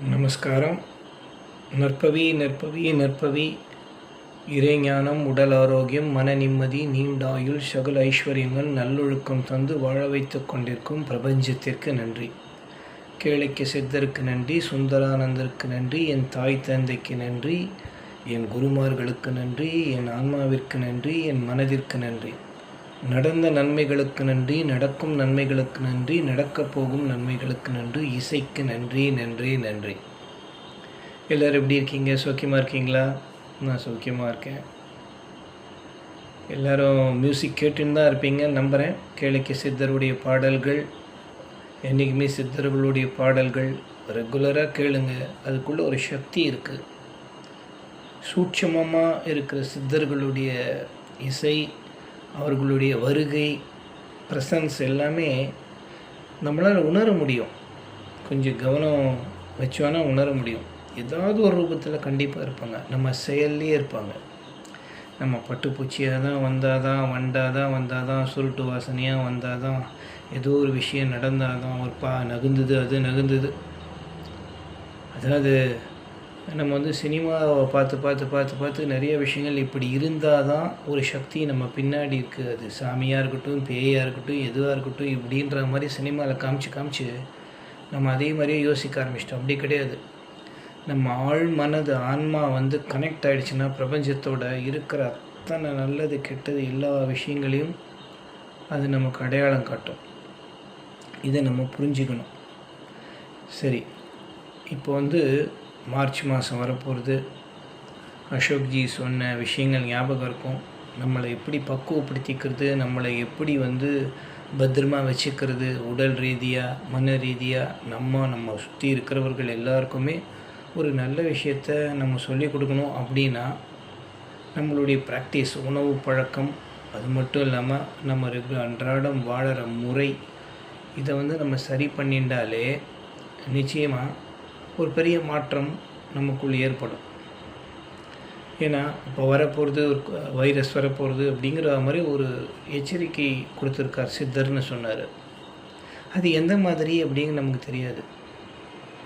நமஸ்காரம். நற்பவி நற்பவி நற்பவி. இறைஞானம், உடல் ஆரோக்கியம், மன நிம்மதி, நீண்டாயுள், சகல ஐஸ்வர்யங்கள், நல்லொழுக்கம் தந்து வாழ வைத்து கொண்டிருக்கும் பிரபஞ்சத்திற்கு நன்றி. கேளைக்கு சித்தருக்கு நன்றி, சுந்தரானந்தருக்கு நன்றி, என் தாய் தந்தைக்கு நன்றி, என் குருமார்களுக்கு நன்றி, என் ஆன்மாவிற்கு நன்றி, என் மனதிற்கு நன்றி. நடந்த நன்மைகளுக்கு நன்றி, நடக்கும் நன்மைகளுக்கு நன்றி, நடக்கப் போகும் நன்மைகளுக்கு நன்றி, இசைக்கு நன்றி நன்றி நன்றி. எல்லோரும் எப்படி இருக்கீங்க? சௌக்கியமாக இருக்கீங்களா? நான் சௌக்கியமாக இருக்கேன். எல்லோரும் மியூசிக் கேட்டுன்னு தான் இருப்பீங்க நம்புகிறேன். கேளைக்கு சித்தருடைய பாடல்கள், என்றைக்குமே சித்தர்களுடைய பாடல்கள் ரெகுலராக கேளுங்க. அதுக்குள்ளே ஒரு சக்தி இருக்குது. சூட்சமமாக இருக்கிற சித்தர்களுடைய இசை, அவர்களுடைய வருகை, ப்ரெசன்ஸ் எல்லாமே நம்மளால் உணர முடியும். கொஞ்சம் கவனம் வச்சோன்னா உணர முடியும். ஏதாவது ஒரு ரூபத்தில் கண்டிப்பாக இருப்பாங்க. நம்ம செயல்லே இருப்பாங்க. நம்ம பட்டுப்பூச்சியாக தான் வந்தால் தான், வந்தால் தான், சுருட்டு வாசனையாக வந்தால் தான், ஏதோ ஒரு விஷயம் நடந்தால் தான், ஒரு நகுந்தது, அது நகுந்தது. அதாவது நம்ம சினிமாவை பார்த்து நிறைய விஷயங்கள் இப்படி இருந்தால் தான் ஒரு சக்தி நம்ம பின்னாடி இருக்குது. அது சாமியாக இருக்கட்டும், பேயாக இருக்கட்டும், எதுவாக இருக்கட்டும், இப்படின்ற மாதிரி சினிமாவில் காமிச்சு நம்ம அதே மாதிரியே யோசிக்க ஆரம்பிச்சிட்டோம். அப்படி கிடையாது. நம்ம ஆழ் மனது ஆன்மா கனெக்ட் ஆகிடுச்சுன்னா பிரபஞ்சத்தோட இருக்கிற அத்தனை நல்லது கெட்டது எல்லா விஷயங்களையும் அது நமக்கு அடையாளம் காட்டும். இதை நம்ம புரிஞ்சுக்கணும். சரி, இப்போ மார்ச் மாதம் வரப்போகிறது. அசோக்ஜி சொன்ன விஷயங்கள் ஞாபகம் இருக்கும். நம்மளை எப்படி பக்குவப்படுத்திக்கிறது, நம்மளை எப்படி பத்திரமாக வச்சுக்கிறது, உடல் ரீதியாக, மன ரீதியாக, நம்ம சுற்றி இருக்கிறவர்கள் எல்லாருக்குமே ஒரு நல்ல விஷயத்த நம்ம சொல்லிக் கொடுக்கணும். அப்படின்னா நம்மளுடைய ப்ராக்டிஸ், உணவு பழக்கம், அது மட்டும் இல்லாமல் நம்ம அன்றாடம் வாழற முறை, இதை நம்ம சரி பண்ணிட்டாலே நிச்சயமாக ஒரு பெரிய மாற்றம் நமக்குள் ஏற்படும். ஏன்னா இப்போ வரப்போகிறது, ஒரு வைரஸ் வரப்போகிறது அப்படிங்கிற மாதிரி ஒரு எச்சரிக்கை கொடுத்துருக்கார் சித்தர்னு சொன்னார். அது எந்த மாதிரி அப்படிங்க நமக்கு தெரியாது.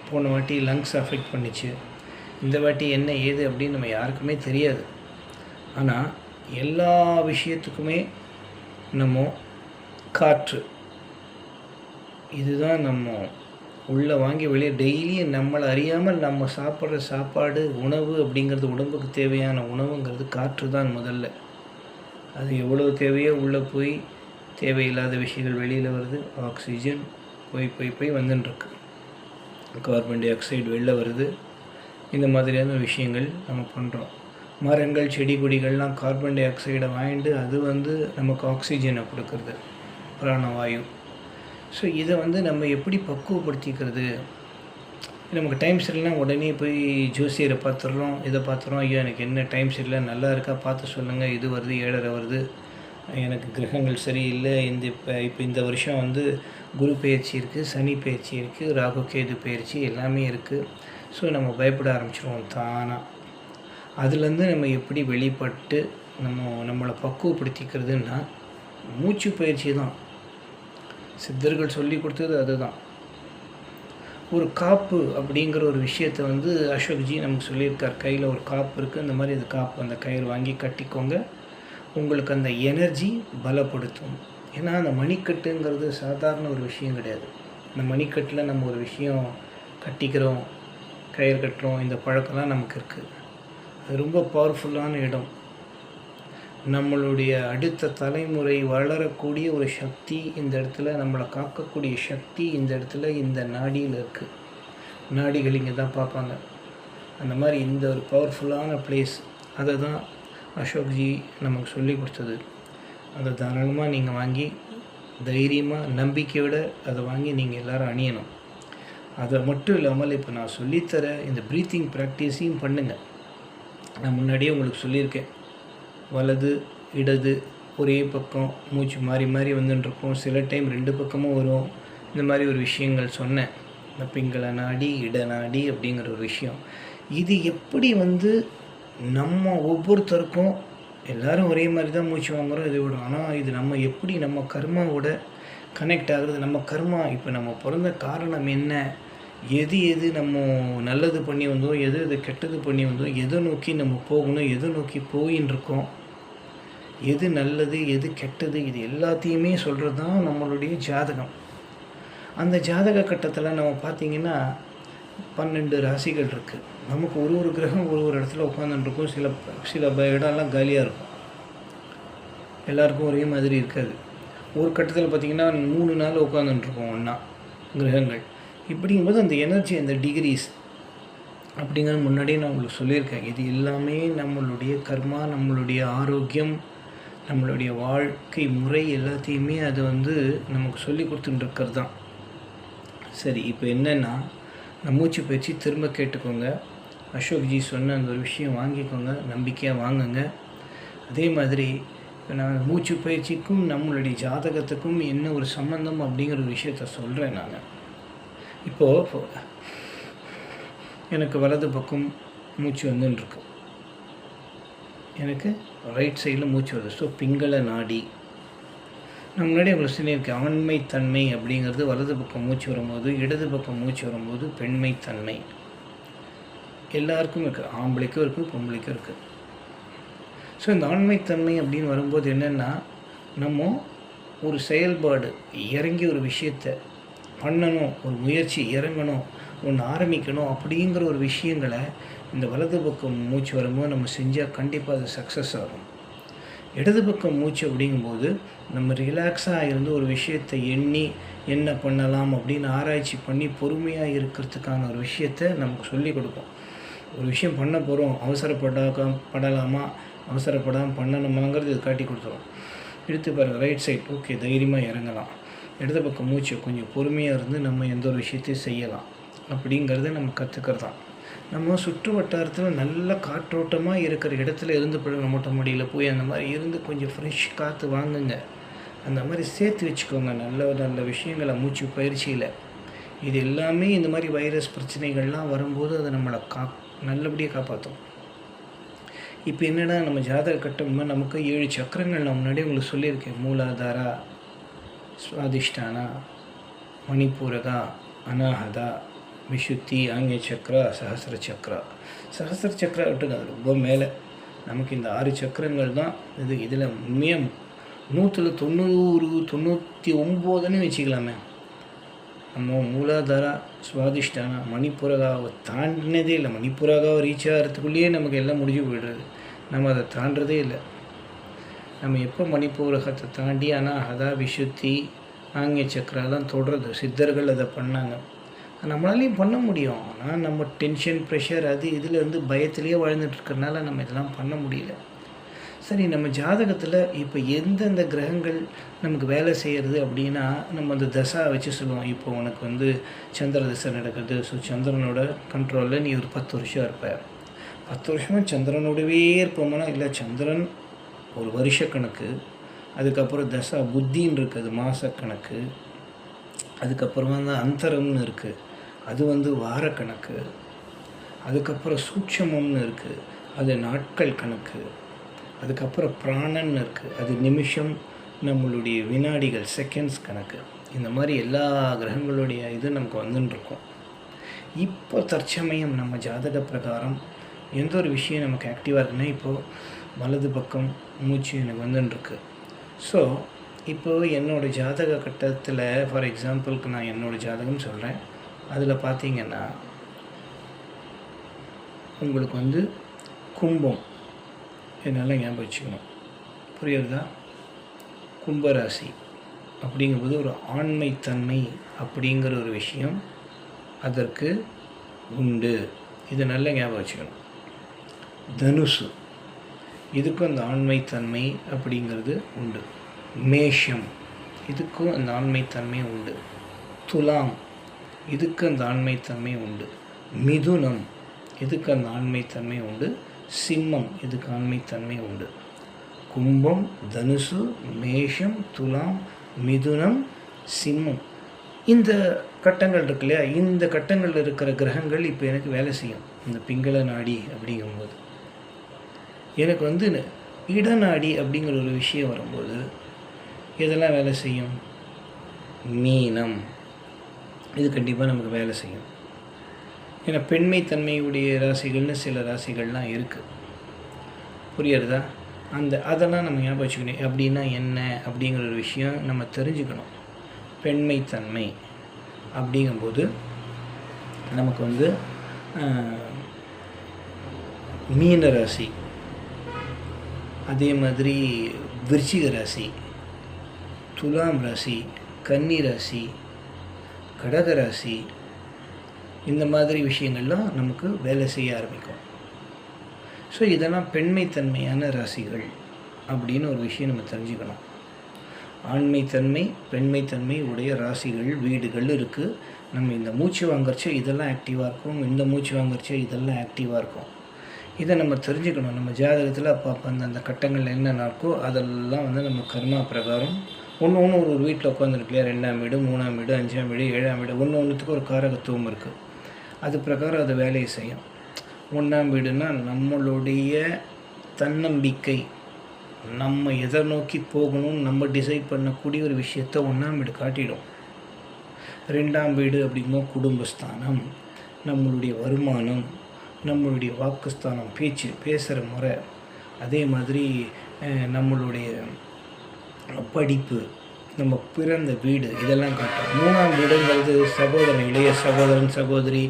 போன வாட்டி லங்ஸ் அஃபெக்ட் பண்ணிச்சு, இந்த வாட்டி என்ன ஏது அப்படின்னு நம்ம யாருக்குமே தெரியாது. ஆனால் எல்லா விஷயத்துக்குமே நம்ம காற்று, இதுதான் நம்ம உள்ளே வாங்கி வெளியே டெய்லியும் நம்மளை அறியாமல் நம்ம சாப்பிட்ற சாப்பாடு, உணவு அப்படிங்கிறது, உடம்புக்கு தேவையான உணவுங்கிறது காற்று தான் முதல்ல. அது எவ்வளோ தேவையோ உள்ளே போய் தேவையில்லாத விஷயங்கள் வெளியில் வருது. ஆக்சிஜன் போய் வந்துட்டுருக்கு. கார்பன் டை ஆக்சைடு வெளில வருது. இந்த மாதிரியான விஷயங்கள் நம்ம பண்ணுறோம். மரங்கள், செடி கொடிகள்லாம் கார்பன் டை ஆக்சைடை வாங்கிட்டு அது நமக்கு ஆக்சிஜனை கொடுக்குறது, பிராணவாயு. ஸோ இதை நம்ம எப்படி பக்குவப்படுத்திக்கிறது? நமக்கு டைம் சரியில்லைனா உடனே போய் ஜோசியரை பார்த்துட்றோம், இதை பார்த்துறோம். ஐயோ எனக்கு என்ன டைம் சரியில்லை, நல்லா இருக்கா பார்த்து சொல்லுங்கள், இது வருது, 7:30 வருது, எனக்கு கிரகங்கள் சரியில்லை, இப்போ இந்த வருஷம் குரு பயிற்சி இருக்குது, சனி பயிற்சி இருக்குது, ராகு கேது பயிற்சி எல்லாமே இருக்குது. ஸோ நம்ம பயப்பட ஆரம்பிச்சிடுவோம் தானாக. அதுலேருந்து நம்ம எப்படி வெளிப்பட்டு நம்மளை பக்குவப்படுத்திக்கிறதுன்னா மூச்சு பயிற்சி தான். சித்தர்கள் சொல்லி கொடுத்தது அதுதான். ஒரு காப்பு அப்படிங்கிற ஒரு விஷயத்தை அசோக்ஜி நமக்கு சொல்லியிருக்கார். கையில் ஒரு காப்பு இருக்குது, இந்த மாதிரி இது காப்பு, அந்த கயிறு வாங்கி கட்டிக்கோங்க, உங்களுக்கு அந்த எனர்ஜி பலப்படுத்தும். ஏன்னா அந்த மணிக்கட்டுங்கிறது சாதாரண ஒரு விஷயம் கிடையாது. இந்த மணிக்கட்டில் நம்ம ஒரு விஷயம் கட்டிக்கிறோம், கயிறு கட்டுறோம், இந்த பழக்கம்லாம் நமக்கு இருக்குது. அது ரொம்ப பவர்ஃபுல்லான இடம். நம்மளுடைய அடுத்த தலைமுறை வளரக்கூடிய ஒரு சக்தி இந்த இடத்துல, நம்மளை காக்கக்கூடிய சக்தி இந்த இடத்துல, இந்த நாடியில் இருக்குது. நாடிகள் இங்கே தான் பார்ப்பாங்க. அந்த மாதிரி இந்த ஒரு பவர்ஃபுல்லான பிளேஸ், அதை தான் அசோக்ஜி நமக்கு சொல்லி கொடுத்தது. அதை தாராளமாக நீங்கள் வாங்கி தைரியமாக, நம்பிக்கையோடு அதை வாங்கி நீங்கள் எல்லோரும் அணியணும். அதை மட்டும் இல்லாமல் இப்போ நான் சொல்லித்தர இந்த ப்ரீத்திங் ப்ராக்டிஸையும் பண்ணுங்கள். நான் முன்னாடியே உங்களுக்கு சொல்லியிருக்கேன். வலது இடது ஒரே பக்கம் மூச்சு மாறி மாறி வந்துட்டுருக்கோம். சில டைம் 2 பக்கமும் வரும். இந்த மாதிரி ஒரு விஷயங்கள் சொன்னேன். இந்த பிங்கள நாடி, இடநாடி அப்படிங்கிற ஒரு விஷயம். இது எப்படி நம்ம ஒவ்வொருத்தருக்கும் எல்லோரும் ஒரே மாதிரி தான் மூச்சு வாங்குகிறோம், இதை விடும். ஆனால் இது நம்ம எப்படி நம்ம கர்மாவோட கனெக்ட் ஆகுறது. நம்ம கர்மா, இப்போ நம்ம பிறந்த காரணம் என்ன, எது எது நம்ம நல்லது பண்ணி வந்தோம், எது எது கெட்டது பண்ணி வந்தோம், எதை நோக்கி நம்ம போகணும், எதை நோக்கி போயின்னு இருக்கோம், எது நல்லது எது கெட்டது, இது எல்லாத்தையுமே சொல்கிறது தான் நம்மளுடைய ஜாதகம். அந்த ஜாதக கட்டத்தில் நம்ம பார்த்திங்கன்னா 12 ராசிகள் இருக்குது. நமக்கு ஒரு ஒரு கிரகம் ஒரு ஒரு இடத்துல உட்காந்துருக்கும். சில இடம்லாம் காலியாக இருக்கும். எல்லாருக்கும் ஒரே மாதிரி இருக்காது. ஒரு கட்டத்தில் பார்த்திங்கன்னா 3 நாள் உட்காந்துட்டுருக்கோம் ஒன்றா கிரகங்கள். இப்படிங்கும்போது அந்த எனர்ஜி, அந்த டிகிரிஸ் அப்படிங்கிறது முன்னாடியே நான் உங்களுக்கு சொல்லியிருக்கேன். இது எல்லாமே நம்மளுடைய கர்மா, நம்மளுடைய ஆரோக்கியம், நம்மளுடைய வாழ்க்கை முறை எல்லாத்தையுமே அது நமக்கு சொல்லி கொடுத்துட்டுருக்கிறது தான். சரி, இப்போ என்னென்னா மூச்சு பயிற்சி திரும்ப கேட்டுக்கோங்க. அசோக்ஜி சொன்ன அந்த ஒரு விஷயம் வாங்கிக்கோங்க, நம்பிக்கையாக வாங்குங்க. அதே மாதிரி இப்போ நான் மூச்சு பயிற்சிக்கும் நம்மளுடைய ஜாதகத்துக்கும் என்ன ஒரு சம்மந்தம் அப்படிங்கிற ஒரு விஷயத்த சொல்கிறேன். நான் இப்போது எனக்கு வலது பக்கம் மூச்சு வந்துட்டுருக்கு, எனக்கு ரைட் சைடில் மூச்சு வருது. ஸோ பிங்கள நாடி. நான் முன்னாடி உங்களுக்கு சொல்லியிருக்கேன், ஆண்மைத்தன்மை அப்படிங்கிறது வலது பக்கம் மூச்சு வரும்போது, இடது பக்கம் மூச்சு வரும்போது பெண்மைத்தன்மை எல்லாருக்கும் இருக்குது. ஆம்பளைக்கும் இருக்குது, பொம்பளைக்கும் இருக்குது. ஸோ இந்த ஆண்மைத்தன்மை அப்படின்னு வரும்போது என்னென்னா, நம்ம ஒரு செயல்பாடு இறங்கி ஒரு விஷயத்தை பண்ணணும், ஒரு முயற்சி இறங்கணும், ஒன்று ஆரம்பிக்கணும் அப்படிங்கிற ஒரு விஷயங்களை இந்த வலது பக்கம் மூச்சு வரும்போது நம்ம செஞ்சால் கண்டிப்பாக அது சக்ஸஸ் ஆகும். இடது பக்கம் மூச்சு அப்படிங்கும்போது நம்ம ரிலாக்ஸாக இருந்து ஒரு விஷயத்தை எண்ணி என்ன பண்ணலாம் அப்படின்னு ஆராய்ச்சி பண்ணி பொறுமையாக இருக்கிறதுக்கான ஒரு விஷயத்தை நமக்கு சொல்லிக் கொடுக்கும். ஒரு விஷயம் பண்ண போகிறோம், படலாமா அவசரப்படாமல் பண்ணணுமாங்கிறது இது காட்டி கொடுத்துரும். எடுத்து பாருங்கள், ரைட் சைட் ஓகே, தைரியமாக இறங்கலாம். இடது பக்கம் மூச்சு கொஞ்சம் பொறுமையாக இருந்து நம்ம எந்த ஒரு விஷயத்தையும் செய்யலாம் அப்படிங்கிறத நம்ம கற்றுக்கிறதான். நம்ம சுற்று வட்டாரத்தில் நல்ல காற்றோட்டமாக இருக்கிற இடத்துல இருந்து படுங்க, மொட்டை மாடியில் போய் அந்த மாதிரி இருந்து கொஞ்சம் ஃப்ரெஷ் காற்று வாங்குங்க. அந்த மாதிரி சேர்த்து வச்சுக்கோங்க நல்ல நல்ல விஷயங்களை மூச்சு பயிற்சியில். இது எல்லாமே இந்த மாதிரி வைரஸ் பிரச்சனைகள்லாம் வரும்போது அதை நம்மளை நல்லபடியாக காப்பாற்றும். இப்போ என்னென்னா, நம்ம ஜாதக கட்டம் நமக்கு 7 சக்கரங்கள் நான் முன்னாடி உங்களுக்கு சொல்லியிருக்கேன். மூலாதாரா, சுவாதிஷ்டானா, மணிப்பூரகா, அனாஹதா, விஷுத்தி, ஆங்கிய சக்கரா, சஹஸ்ர சக்கரா. சஹஸ்ர சக்கரா விட்டுங்க, அது ரொம்ப மேலே. நமக்கு இந்த 6 சக்கரங்கள் தான் இதில் உண்மையாக 99 வச்சுக்கலாமே. நம்ம மூலாதாரா, சுவாதிஷ்டானா, மணிப்புரகாவை தாண்டினதே இல்லை. மணிப்புரகாவை ரீச் ஆகிறதுக்குள்ளேயே நமக்கு எல்லாம் முடிஞ்சு போய்டுறது. நம்ம அதை தாண்டதே இல்லை. நம்ம எப்போ மணிப்பூரகத்தை தாண்டி அனாஹதா, விஷுத்தி, ஆங்கிய சக்கரெல்லாம் தொடர்றது. சித்தர்கள் அதை பண்ணாங்க, நம்மளாலையும் பண்ண முடியும். ஆனால் நம்ம டென்ஷன், ப்ரெஷர் அது இதில் பயத்திலேயே வாழ்ந்துட்டுருக்கறனால நம்ம இதெல்லாம் பண்ண முடியல. சரி, நம்ம ஜாதகத்தில் இப்போ எந்தெந்த கிரகங்கள் நமக்கு வேலை செய்கிறது அப்படின்னா, நம்ம அந்த தசா வச்சு சொல்லுவோம். இப்போ உனக்கு சந்திர தசை நடக்குது. ஸோ சந்திரனோட கண்ட்ரோலில் நீ ஒரு 10 வருஷம் இருப்ப. 10 வருஷமாக சந்திரனோடவே இருப்போம்னா, இல்லை சந்திரன் ஒரு வருஷ கணக்கு, அதுக்கப்புறம் தசா புத்தின்னு இருக்குது, அது மாதக்கணக்கு, அதுக்கப்புறமா தான் அந்தரம்னு இருக்குது, அது வாரக்கணக்கு, அதுக்கப்புறம் சூட்சமம்னு இருக்குது, அது நாட்கள் கணக்கு, அதுக்கப்புறம் பிராணன்னு இருக்குது, அது நிமிஷம், நம்மளுடைய வினாடிகள், செகண்ட்ஸ் கணக்கு. இந்த மாதிரி எல்லா கிரகங்களுடைய இது நமக்கு வந்துட்டுருக்கோம். இப்போ தற்சமயம் நம்ம ஜாதக பிரகாரம் எந்த ஒரு விஷயம் நமக்கு ஆக்டிவாக இருக்குன்னா, இப்போது வலது பக்கம் மூச்சு எனக்கு வந்துட்டுருக்கு. ஸோ இப்போது என்னோடய ஜாதக கட்டத்தில், ஃபார் எக்ஸாம்பிளுக்கு நான் என்னோடய ஜாதகம் சொல்கிறேன். அதில் பார்த்திங்கன்னா உங்களுக்கு கும்பம், இதனால் ஞாபகம் வச்சுக்கணும், புரியுறதா? கும்பராசி அப்படிங்கும்போது ஒரு ஆண்மைத்தன்மை அப்படிங்கிற ஒரு விஷயம் அதற்கு உண்டு. இதை நல்லா ஞாபகம் வச்சுக்கணும். தனுசு, இதுக்கும் அந்த ஆண்மைத்தன்மை அப்படிங்கிறது உண்டு. மேஷம், இதுக்கும் அந்த ஆண்மைத்தன்மை உண்டு. துலாம், இதுக்கு அந்த ஆண்மைத்தன்மை உண்டு. மிதுனம், இதுக்கு அந்த ஆண்மைத்தன்மை உண்டு. சிம்மம், இதுக்கு ஆண்மைத்தன்மை உண்டு. கும்பம், தனுசு, மேஷம், துலாம், மிதுனம், சிம்மம், இந்த கட்டங்கள் இருக்கு இல்லையா? இந்த கட்டங்களில் இருக்கிற கிரகங்கள் இப்போ எனக்கு வேலை செய்யும். இந்த பிங்கள நாடி அப்படிங்கும்போது எனக்கு இடநாடி அப்படிங்கிற ஒரு விஷயம் வரும்போது இதெல்லாம் வேலை செய்யும். மீனம், இது கண்டிப்பாக நமக்கு வேலை செய்யும். ஏன்னா பெண்மைத்தன்மையுடைய ராசிகள்னு சில ராசிகள்லாம் இருக்குது. புரியுறதா? அதெல்லாம் நம்ம ஞாபகம் வச்சுக்கணும். அப்படின்னா என்ன அப்படிங்கிற ஒரு விஷயம் நம்ம தெரிஞ்சுக்கணும். பெண்மைத்தன்மை அப்படிங்கும்போது நமக்கு வந்து மீன ராசி, அதே மாதிரி விருச்சிக ராசி, துலாம் ராசி, கன்னி ராசி, கடக ராசி, இந்த மாதிரி விஷயங்கள்லாம் நமக்கு வேலை செய்ய ஆரம்பிக்கும். ஸோ இதெல்லாம் பெண்மைத்தன்மையான ராசிகள் அப்படின்னு ஒரு விஷயம் நம்ம தெரிஞ்சுக்கணும். ஆண்மைத்தன்மை பெண்மைத்தன்மை உடைய ராசிகள் வீடுகள் இருக்குது. நம்ம இந்த மூச்சு வாங்கறச்ச இதெல்லாம் ஆக்டிவாக இருக்கும், இந்த மூச்சு வாங்கறச்ச இதெல்லாம் ஆக்டிவாக இருக்கும். இதை நம்ம தெரிஞ்சுக்கணும். நம்ம ஜாதகத்தில் அப்போ அந்த கட்டங்கள் என்னென்ன இருக்கோ அதெல்லாம் வந்து நம்ம கர்மா பிரகாரம் ஒன்று ஒரு வீட்டில் உட்காந்துருக்கலையா, 2ஆம் வீடு, 3ஆம் வீடு, 5ஆம் வீடு, 7ஆம் வீடு, ஒன்றுத்துக்கு ஒரு காரகத்துவம் இருக்குது. அது பிரகாரம் அது வேலையை செய்யும். 1ஆம் வீடுனா நம்மளுடைய தன்னம்பிக்கை, நம்ம எதை நோக்கி போகணும்னு நம்ம டிசைட் பண்ணக்கூடிய ஒரு விஷயத்தை 1ஆம் வீடு காட்டிடும். 2ஆம் வீடு அப்படிங்கும்போது குடும்பஸ்தானம், நம்மளுடைய வருமானம், நம்மளுடைய வாக்குஸ்தானம், பேசுகிற முறை, அதே மாதிரி நம்மளுடைய படிப்பு, நம்ம பிறந்த வீடு, இதெல்லாம் காட்டும். 3ஆம் வீடுங்கிறது சகோதரன், இளைய சகோதரன், சகோதரி,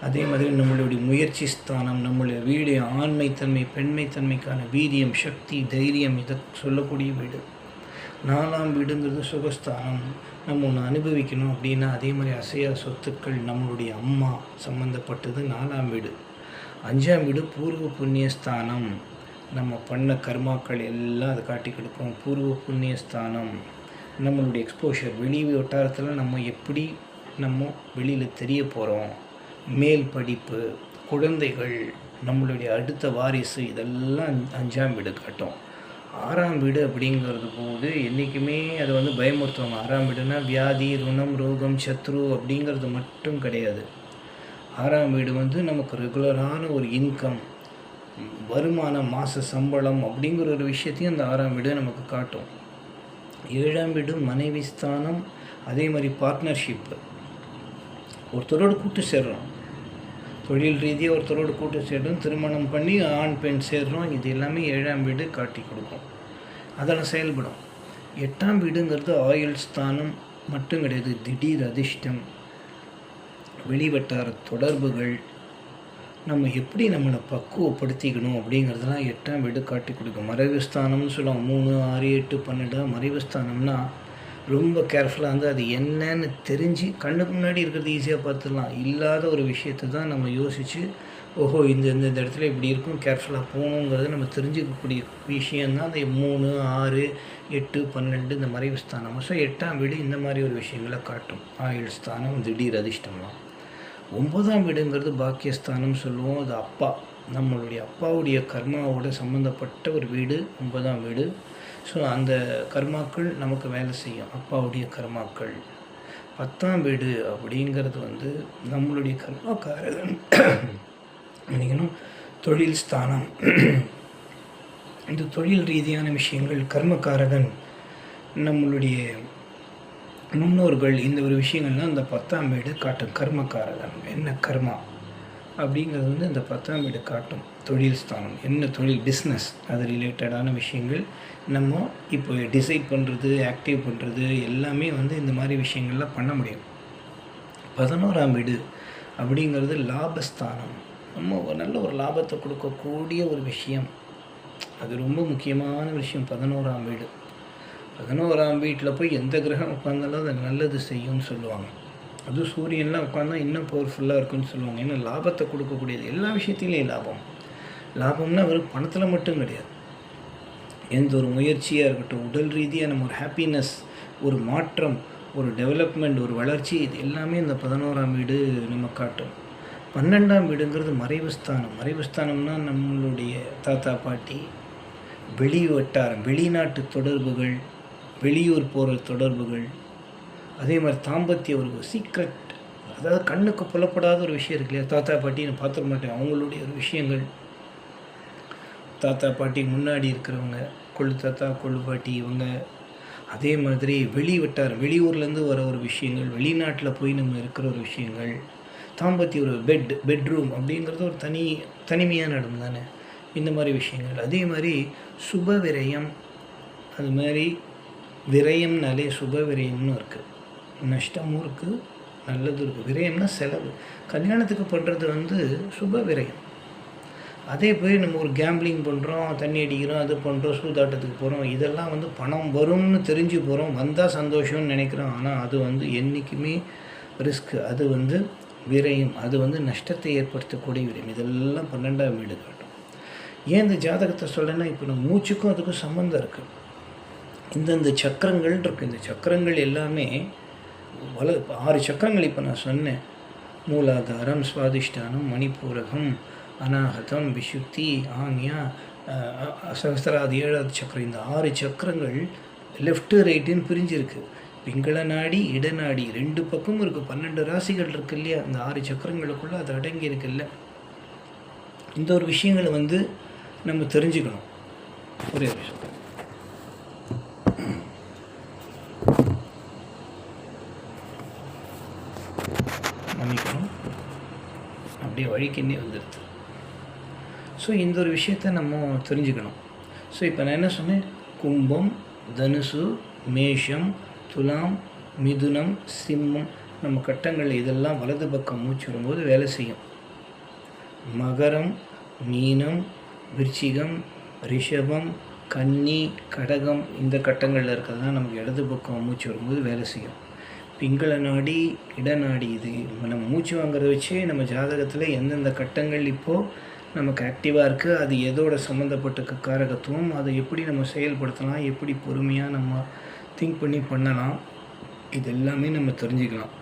அதே மாதிரி நம்மளுடைய முயற்சி ஸ்தானம், நம்மளுடைய வீடு ஆண்மைத்தன்மை பெண்மைத்தன்மைக்கான வீரியம், சக்தி, தைரியம், இதை சொல்லக்கூடிய வீடு. 4ஆம் வீடுங்கிறது சுகஸ்தானம், நம்ம ஒன்று அனுபவிக்கணும் அப்படின்னா அதே மாதிரி அசையா சொத்துக்கள், நம்மளுடைய அம்மா சம்மந்தப்பட்டது 4ஆம் வீடு. 5ஆம் வீடு பூர்வ புண்ணியஸ்தானம், நம்ம பண்ண கர்மாக்கள் எல்லாம் அதை காட்டி கொடுக்கும். பூர்வ புண்ணியஸ்தானம் நம்மளுடைய எக்ஸ்போஷர், வெளி வட்டாரத்தில் நம்ம எப்படி நம்ம வெளியில் தெரிய போகிறோம், மேல் படிப்பு, குழந்தைகள், நம்மளுடைய அடுத்த வாரிசு, இதெல்லாம் 5ஆம் வீடு காட்டும். 6ஆம் வீடு அப்படிங்கிறது போது என்றைக்குமே அதை வந்து பயமுறுத்துவாங்க. 6ஆம் வீடுனா வியாதி, ருணம், ரோகம், சத்ரு அப்படிங்கிறது மட்டும் கிடையாது. 6ஆம் வீடு வந்து நமக்கு ரெகுலரான ஒரு இன்கம், வருமானம், மாத சம்பளம் அப்படிங்கிற ஒரு விஷயத்தையும் அந்த 6ஆம் வீடு நமக்கு காட்டும். 7ஆம் வீடு மனைவி ஸ்தானம், அதே மாதிரி பார்ட்னர்ஷிப்பு, ஒருத்தரோடு கூட்டு சேர்றோம், தொழில் ரீதியாக ஒருத்தரோடு கூட்டு சேர்றோம், திருமணம் பண்ணி ஆண் பெண் சேர்றோம், இது எல்லாமே 7ஆம் வீடு காட்டி கொடுக்கும். அதெல்லாம் செயல்படும். 8ஆம் வீடுங்கிறது ஆயுள் ஸ்தானம் மட்டும் கிடையாது, திடீர் அதிர்ஷ்டம், வெளிவட்டார தொடர்புகள், நம்ம எப்படி நம்மளை பக்குவப்படுத்திக்கணும் அப்படிங்கிறதுலாம் 8ஆம் வீடு காட்டி கொடுக்கும். மறைவு ஸ்தானம்னு சொல்லுவோம். 3, 6, 8, 12 மறைவு ஸ்தானம்னா ரொம்ப கேர்ஃபுல்லாக வந்து அது என்னன்னு தெரிஞ்சு கண்ணுக்கு முன்னாடி இருக்கிறது ஈஸியாக பார்த்துடலாம். இல்லாத ஒரு விஷயத்தை தான் நம்ம யோசித்து ஓஹோ இந்த இடத்துல இப்படி இருக்கும், கேர்ஃபுல்லாக போகணுங்கிறத நம்ம தெரிஞ்சுக்கக்கூடிய விஷயந்தான் அந்த 3, 6, 8, 12 இந்த மறைவு ஸ்தானம். ஸோ 8ஆம் வீடு இந்த மாதிரி ஒரு விஷயங்களை காட்டும். ஆயுள் ஸ்தானம், திடீர் அதிர்ஷ்டம்லாம். 9ஆம் வீடுங்கிறது பாக்கியஸ்தானம் சொல்லுவோம். அது அப்பா, நம்மளுடைய அப்பாவுடைய கர்மாவோட சம்மந்தப்பட்ட ஒரு வீடு 9ஆம் வீடு. ஸோ அந்த கர்மாக்கள் நமக்கு வேலை செய்யும், அப்பாவுடைய கர்மாக்கள். 10ஆம் வீடு அப்படிங்கிறது வந்து நம்மளுடைய கர்மாக்காரகன் நினைக்கணும், தொழில் ஸ்தானம். இந்த தொழில் ரீதியான விஷயங்கள், கர்மக்காரகன், நம்மளுடைய முன்னோர்கள், இந்த ஒரு விஷயங்கள்லாம் இந்த 10ஆம் வீடு காட்டும். கர்மக்காரகன் என்ன கர்மா அப்படிங்கிறது வந்து இந்த 10ஆம் வீடு காட்டும். தொழில் ஸ்தானம் என்ன தொழில், பிஸ்னஸ், அது ரிலேட்டடான விஷயங்கள் நம்ம இப்போ டிசைட் பண்ணுறது, ஆக்டிவ் பண்ணுறது எல்லாமே வந்து இந்த மாதிரி விஷயங்கள்லாம் பண்ண முடியும். 11ஆம் வீடு அப்படிங்கிறது லாபஸ்தானம், நம்ம ஒரு நல்ல ஒரு லாபத்தை கொடுக்கக்கூடிய ஒரு விஷயம், அது ரொம்ப முக்கியமான விஷயம். 11ஆம் வீடு, 11ஆம் வீட்டில் போய் எந்த கிரகம் உட்காந்தாலும் அது நல்லது செய்யும்னு சொல்லுவாங்க. அதுவும் சூரியன்லாம் உட்காந்தா இன்னும் பவர்ஃபுல்லாக இருக்குன்னு சொல்லுவாங்க. ஏன்னா லாபத்தை கொடுக்கக்கூடியது, எல்லா விஷயத்துலேயும் லாபம். லாபம்னா வெறும் பணத்தில் மட்டும் கிடையாது, எந்த ஒரு முயற்சியாக இருக்கட்டும், உடல் ரீதியாக நம்ம ஒரு ஹாப்பினஸ், ஒரு மாற்றம், ஒரு டெவலப்மெண்ட், ஒரு வளர்ச்சி, இது எல்லாமே இந்த 11ஆம் வீடு நம்ம காட்டும். 12ஆம் வீடுங்கிறது மறைவு ஸ்தானம். மறைவு ஸ்தானம்னா நம்மளுடைய தாத்தா பாட்டி, வெளி வட்டாரம், வெளிநாட்டு தொடர்புகள், வெளியூர் போகிற தொடர்புகள், அதே மாதிரி தாம்பத்திய ஒரு சீக்ரெட், அதாவது கண்ணுக்கு புலப்படாத ஒரு விஷயம் இருக்கு இல்லையா, தாத்தா பாட்டி நான் பார்த்துக்க மாட்டேன், அவங்களுடைய ஒரு விஷயங்கள், தாத்தா பாட்டி முன்னாடி இருக்கிறவங்க, கொள்ளு தாத்தா கொள்ளு பாட்டி இவங்க, அதே மாதிரி வெளி வட்டாரம், வெளியூர்லேருந்து வர ஒரு விஷயங்கள், வெளிநாட்டில் போய் நம்ம இருக்கிற ஒரு விஷயங்கள், தாம்பத்திய ஒரு பெட்ரூம் அப்படிங்கிறது ஒரு தனிமையான இடம் தானே. இந்த மாதிரி விஷயங்கள். அதே மாதிரி சுப விரயம், அது மாதிரி விரயம்னாலே சுப விரயம்னு இருக்குது, நஷ்டமும் இருக்குது, நல்லதும் இருக்குது. விரயம்னா செலவு. கல்யாணத்துக்கு பண்ணுறது சுப விரயம். அதே போய் நம்ம ஒரு கேம்பிளிங் பண்ணுறோம், தண்ணி அடிக்கிறோம், அது பண்ணுறோம், சூதாட்டத்துக்கு போகிறோம், இதெல்லாம் பணம் வரும்னு தெரிஞ்சு போகிறோம், வந்தால் சந்தோஷம்னு நினைக்கிறோம். ஆனால் அது என்றைக்குமே ரிஸ்க்கு. அது விரயம், அது நஷ்டத்தை ஏற்படுத்தக்கூடிய விரயம். இதெல்லாம் 12ஆம் வீடு காட்டும். ஏன் இந்த ஜாதகத்தை சொல்லனா, இப்போ நம்ம மூச்சுக்கும் அதுக்கும் சம்மந்தம் இருக்குது. இந்தந்த சக்கரங்கள் இருக்குது. இந்த சக்கரங்கள் எல்லாமே 6 சக்கரங்கள் இப்போ நான் சொன்னேன். மூலாதாரம், சுவாதிஷ்டானம், மணிப்பூரகம், அநாகதம், விசுத்தி, ஆன்யா, சகஸ்திராதி, 7வது சக்கரம். இந்த 6 சக்கரங்கள் லெஃப்ட்டு ரைட்டுன்னு பிரிஞ்சிருக்கு. பிங்கள நாடி, இடநாடி 2 பக்கமும் இருக்குது. 12 ராசிகள் இருக்கு இல்லையா, அந்த 6 சக்கரங்களுக்குள்ளே அது அடங்கி இருக்குல்ல. இந்த ஒரு விஷயங்களை நம்ம தெரிஞ்சுக்கணும். ஒரே விஷயம் மன்னிக்கணும், அப்படியே வழிக்கின்னே வந்துடுது. ஸோ இந்த ஒரு விஷயத்தை நம்ம தெரிஞ்சுக்கணும். ஸோ இப்போ நான் என்ன சொன்னேன், கும்பம், தனுசு, மேஷம், துலாம், மிதுனம், சிம்மம், நம்ம கட்டங்கள் இதெல்லாம் வலது பக்கம் மூச்சு வரும்போது வேலை செய்யும். மகரம், மீனம், விருச்சிகம், ரிஷபம், கன்னி, கடகம், இந்த கட்டங்களில் இருக்கிறது தான் நமக்கு இடது பக்கம் மூச்சு வரும்போது வேலை செய்யும். பிங்கள நாடி, இடநாடி, இது நம்ம மூச்சு வாங்குறத வச்சு நம்ம ஜாதகத்தில் எந்தெந்த கட்டங்கள் இப்போது நமக்கு ஆக்டிவாக இருக்குது, அது எதோட சம்மந்தப்பட்ட காரகத்துவம், அதை எப்படி நம்ம செயல்படுத்தலாம், எப்படி பொறுமையாக நம்ம திங்க் பண்ணி பண்ணலாம், இது எல்லாமே நம்ம தெரிஞ்சுக்கலாம்.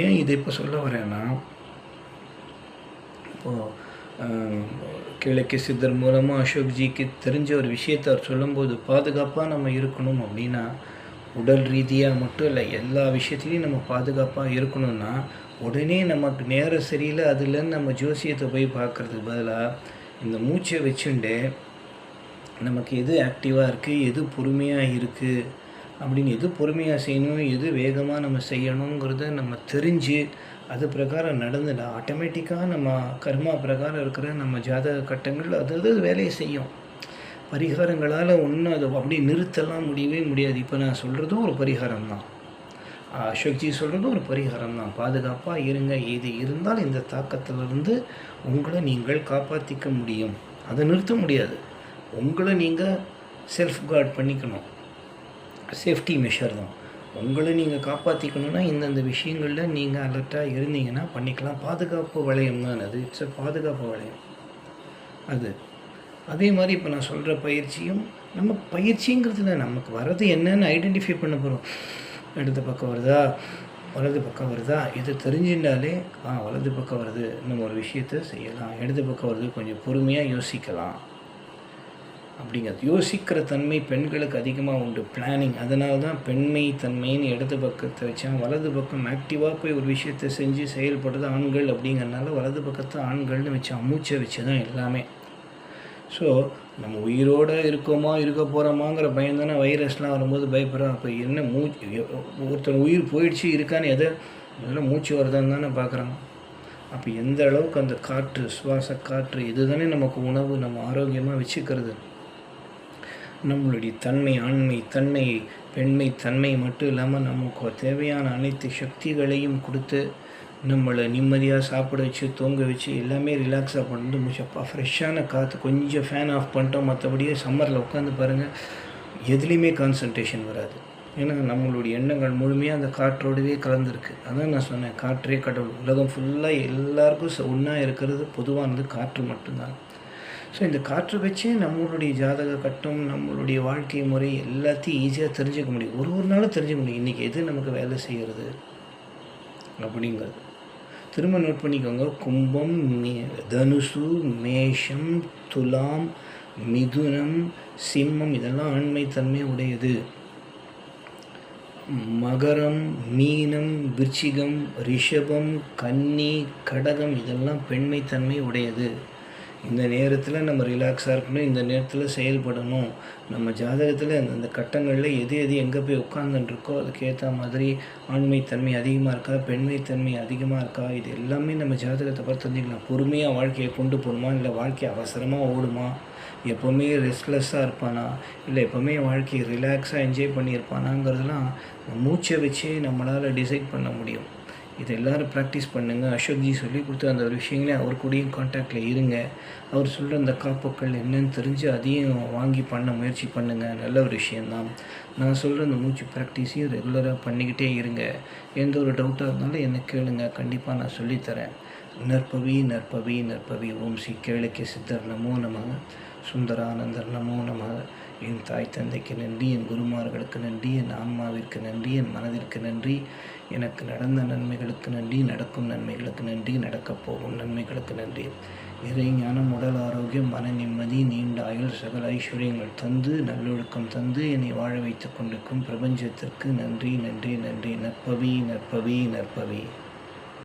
ஏன் இதை இப்போ சொல்ல வரேன்னா, இப்போது கிழக்கு சித்தர் மூலமாக அசோக்ஜிக்கு தெரிஞ்ச ஒரு விஷயத்தை அவர் சொல்லும்போது, பாதுகாப்பாக நம்ம இருக்கணும் அப்படின்னா, உடல் ரீதியாக மட்டும் இல்லை, எல்லா விஷயத்துலையும் நம்ம பாதுகாப்பாக இருக்கணும்னா, உடனே நமக்கு நேரம் சரியில்லை அதுலேருந்து நம்ம ஜோசியத்தை போய் பார்க்குறதுக்கு பதிலாக இந்த மூச்சை வச்சுட்டு நமக்கு எது ஆக்டிவாக இருக்குது, எது பொறுமையாக இருக்குது அப்படின்னு, எது பொறுமையாக செய்யணும், எது வேகமாக நம்ம செய்யணுங்கிறத நம்ம தெரிஞ்சு அது பிரகாரம் நடந்துடா ஆட்டோமேட்டிக்காக நம்ம கர்மா பிரகாரம் இருக்கிற நம்ம ஜாதக கட்டங்கள் அது வேலையை செய்யும். பரிகாரங்களால் ஒன்றும் அதை அப்படியே நிறுத்தலாம் முடியவே முடியாது. இப்போ நான் சொல்கிறதும் ஒரு பரிகாரம் தான், அசோக்ஜி சொல்கிறதும் ஒரு பரிகாரம் தான். பாதுகாப்பாக இருங்க, இது இருந்தால் இந்த தாக்கத்திலிருந்து உங்களை நீங்கள் காப்பாற்றிக்க முடியும். அதை நிறுத்த முடியாது, உங்களை நீங்கள் செல்ஃப் கார்ட் பண்ணிக்கணும். சேஃப்டி மெஷர் தான். உங்களை நீங்கள் காப்பாற்றிக்கணுன்னா இந்தந்த விஷயங்களில் நீங்கள் அலர்ட்டாக இருந்தீங்கன்னா பண்ணிக்கலாம். பாதுகாப்பு வளையம் தான் அது, இட்ஸ் பாதுகாப்பு வளையம் அது. அதே மாதிரி இப்போ நான் சொல்கிற பயிற்சியும் நம்ம பயிற்சிங்கிறதுல நமக்கு வர்றது என்னன்னு ஐடென்டிஃபை பண்ண போகிறோம். இடது பக்கம் வருதா, வலது பக்கம் வருதா, இது தெரிஞ்சுட்டாலே வலது பக்கம் வருது, நம்ம ஒரு விஷயத்தை செய்யலாம். இடது பக்கம் வருது, கொஞ்சம் பொறுமையாக யோசிக்கலாம் அப்படிங்கிறது. யோசிக்கிற தன்மை பெண்களுக்கு அதிகமாக உண்டு, பிளானிங். அதனால தான் பெண்மை தன்மைன்னு இடது பக்கத்தை வச்சான். வலது பக்கம் ஆக்டிவாக போய் ஒரு விஷயத்தை செஞ்சு செயல்படுறது ஆண்கள் அப்படிங்கிறனால வலது பக்கத்தை ஆண்கள்னு வச்சான். மூச்சை வச்சு தான் எல்லாமே. ஸோ நம்ம உயிரோடு இருக்கோமா இருக்க போகிறோமாங்கிற பயந்தானே வைரஸ்லாம் வரும்போது பயப்படுறோம். அப்போ என்ன ஒருத்தர் உயிர் போயிடுச்சு இருக்கான்னு எதை முதல்ல மூச்சு வருதான்னு தானே பார்க்குறாங்க. அப்போ எந்த அளவுக்கு அந்த காற்று, சுவாச காற்று, இது தானே நமக்கு உணவு, நம்ம ஆரோக்கியமாக வச்சுக்கிறது. நம்மளுடைய தன்மை, ஆண்மை தன்மை, பெண்மை தன்மை மட்டும் இல்லாமல் நமக்கு தேவையான அனைத்து சக்திகளையும் கொடுத்து நம்மளை நிம்மதியாக சாப்பிட வச்சு தூங்க வச்சு எல்லாமே ரிலாக்ஸாக பண்ணிட்டு முடிச்சப்பா ஃப்ரெஷ்ஷான காற்று. கொஞ்சம் ஃபேன் ஆஃப் பண்ணிட்டோம், மற்றபடியே சம்மரில் உட்காந்து பாருங்கள் எதுலேயுமே கான்சன்ட்ரேஷன் வராது. ஏன்னா நம்மளுடைய எண்ணங்கள் முழுமையாக அந்த காற்றோடவே கலந்துருக்கு. அதான் நான் சொன்னேன், காற்றே கடவுள். உலகம் ஃபுல்லாக எல்லாருக்கும் ஒன்றா இருக்கிறது பொதுவானது காற்று மட்டும்தான். ஸோ இந்த காற்றை வச்சு நம்மளுடைய ஜாதக கட்டம், நம்மளுடைய வாழ்க்கை முறை எல்லாத்தையும் ஈஸியாக தெரிஞ்சுக்க முடியும். ஒரு நாளும் தெரிஞ்சுக்க முடியும் இன்றைக்கி எது நமக்கு வேலை செய்கிறது அப்படிங்கிறது. திரும்ப நோட் பண்ணிக்கோங்க. கும்பம், தனுசு, மேஷம், துலாம், மிதுனம், சிம்மம், இதெல்லாம் ஆண்மைத்தன்மை உடையது. மகரம், மீனம், விருச்சிகம், ரிஷபம், கன்னி, கடகம், இதெல்லாம் பெண்மைத்தன்மை உடையது. இந்த நேரத்தில் நம்ம ரிலாக்ஸாக இருக்கணும், இந்த நேரத்தில் செயல்படணும். நம்ம ஜாதகத்தில் அந்த கட்டங்களில் எது எது எங்கே போய் உட்காந்துருக்கோ அதுக்கேற்ற மாதிரி ஆண்மைத்தன்மை அதிகமாக இருக்கா, பெண்மைத்தன்மை அதிகமாக இருக்கா, இது எல்லாமே நம்ம ஜாதகத்தை பார்த்து தெரிஞ்சுக்கலாம். பொறுமையாக வாழ்க்கையை கொண்டு போகணுமா, இல்லை வாழ்க்கை அவசரமாக ஓடுமா, எப்போவுமே ரெஸ்ட்லெஸ்ஸாக இருப்பானா, இல்லை எப்போவுமே வாழ்க்கையை ரிலாக்ஸாக என்ஜாய் பண்ணியிருப்பானாங்கிறதுலாம் மூச்சை வச்சே நம்மளால் டிசைட் பண்ண முடியும். இது எல்லோரும் ப்ராக்டிஸ் பண்ணுங்கள். அசோக்ஜி சொல்லி கொடுத்து அந்த ஒரு விஷயங்களே அவர் கூடயும் கான்டாக்டில் இருங்க. அவர் சொல்கிற அந்த காப்புக்கள் என்னன்னு தெரிஞ்சு அதையும் வாங்கி பண்ண முயற்சி பண்ணுங்கள். நல்ல ஒரு விஷயந்தான். நான் சொல்கிற அந்த மூச்சு ப்ராக்டிஸையும் ரெகுலராக பண்ணிக்கிட்டே இருங்க. எந்த ஒரு டவுட்டாக இருந்தாலும் என்னை கேளுங்க, கண்டிப்பாக நான் சொல்லித்தரேன். நற்பவி நற்பவி நற்பவி. ஓம் ஸ்ரீ கேளிக்கை சித்தர் நமோ நம. சுந்தரானந்தர் நமோ நம. என் தாய் தந்தைக்கு நன்றி, என் குருமார்களுக்கு நன்றி, என் ஆன்மாவிற்கு நன்றி, என் மனதிற்கு நன்றி, எனக்கு நடந்த நன்மைகளுக்கு நன்றி, நடக்கும் நன்மைகளுக்கு நன்றி, நடக்கப் போகும் நன்மைகளுக்கு நன்றி. இறை ஞானம், உடல் ஆரோக்கியம், மன நிம்மதி, நீண்ட ஆயுள், சகல ஐஸ்வர்யங்கள் தந்து நல்லொழுக்கம் தந்து என்னை வாழ வைத்து கொண்டிருக்கும் பிரபஞ்சத்திற்கு நன்றி நன்றி நன்றி. நற்பவி நற்பவி நற்பவி.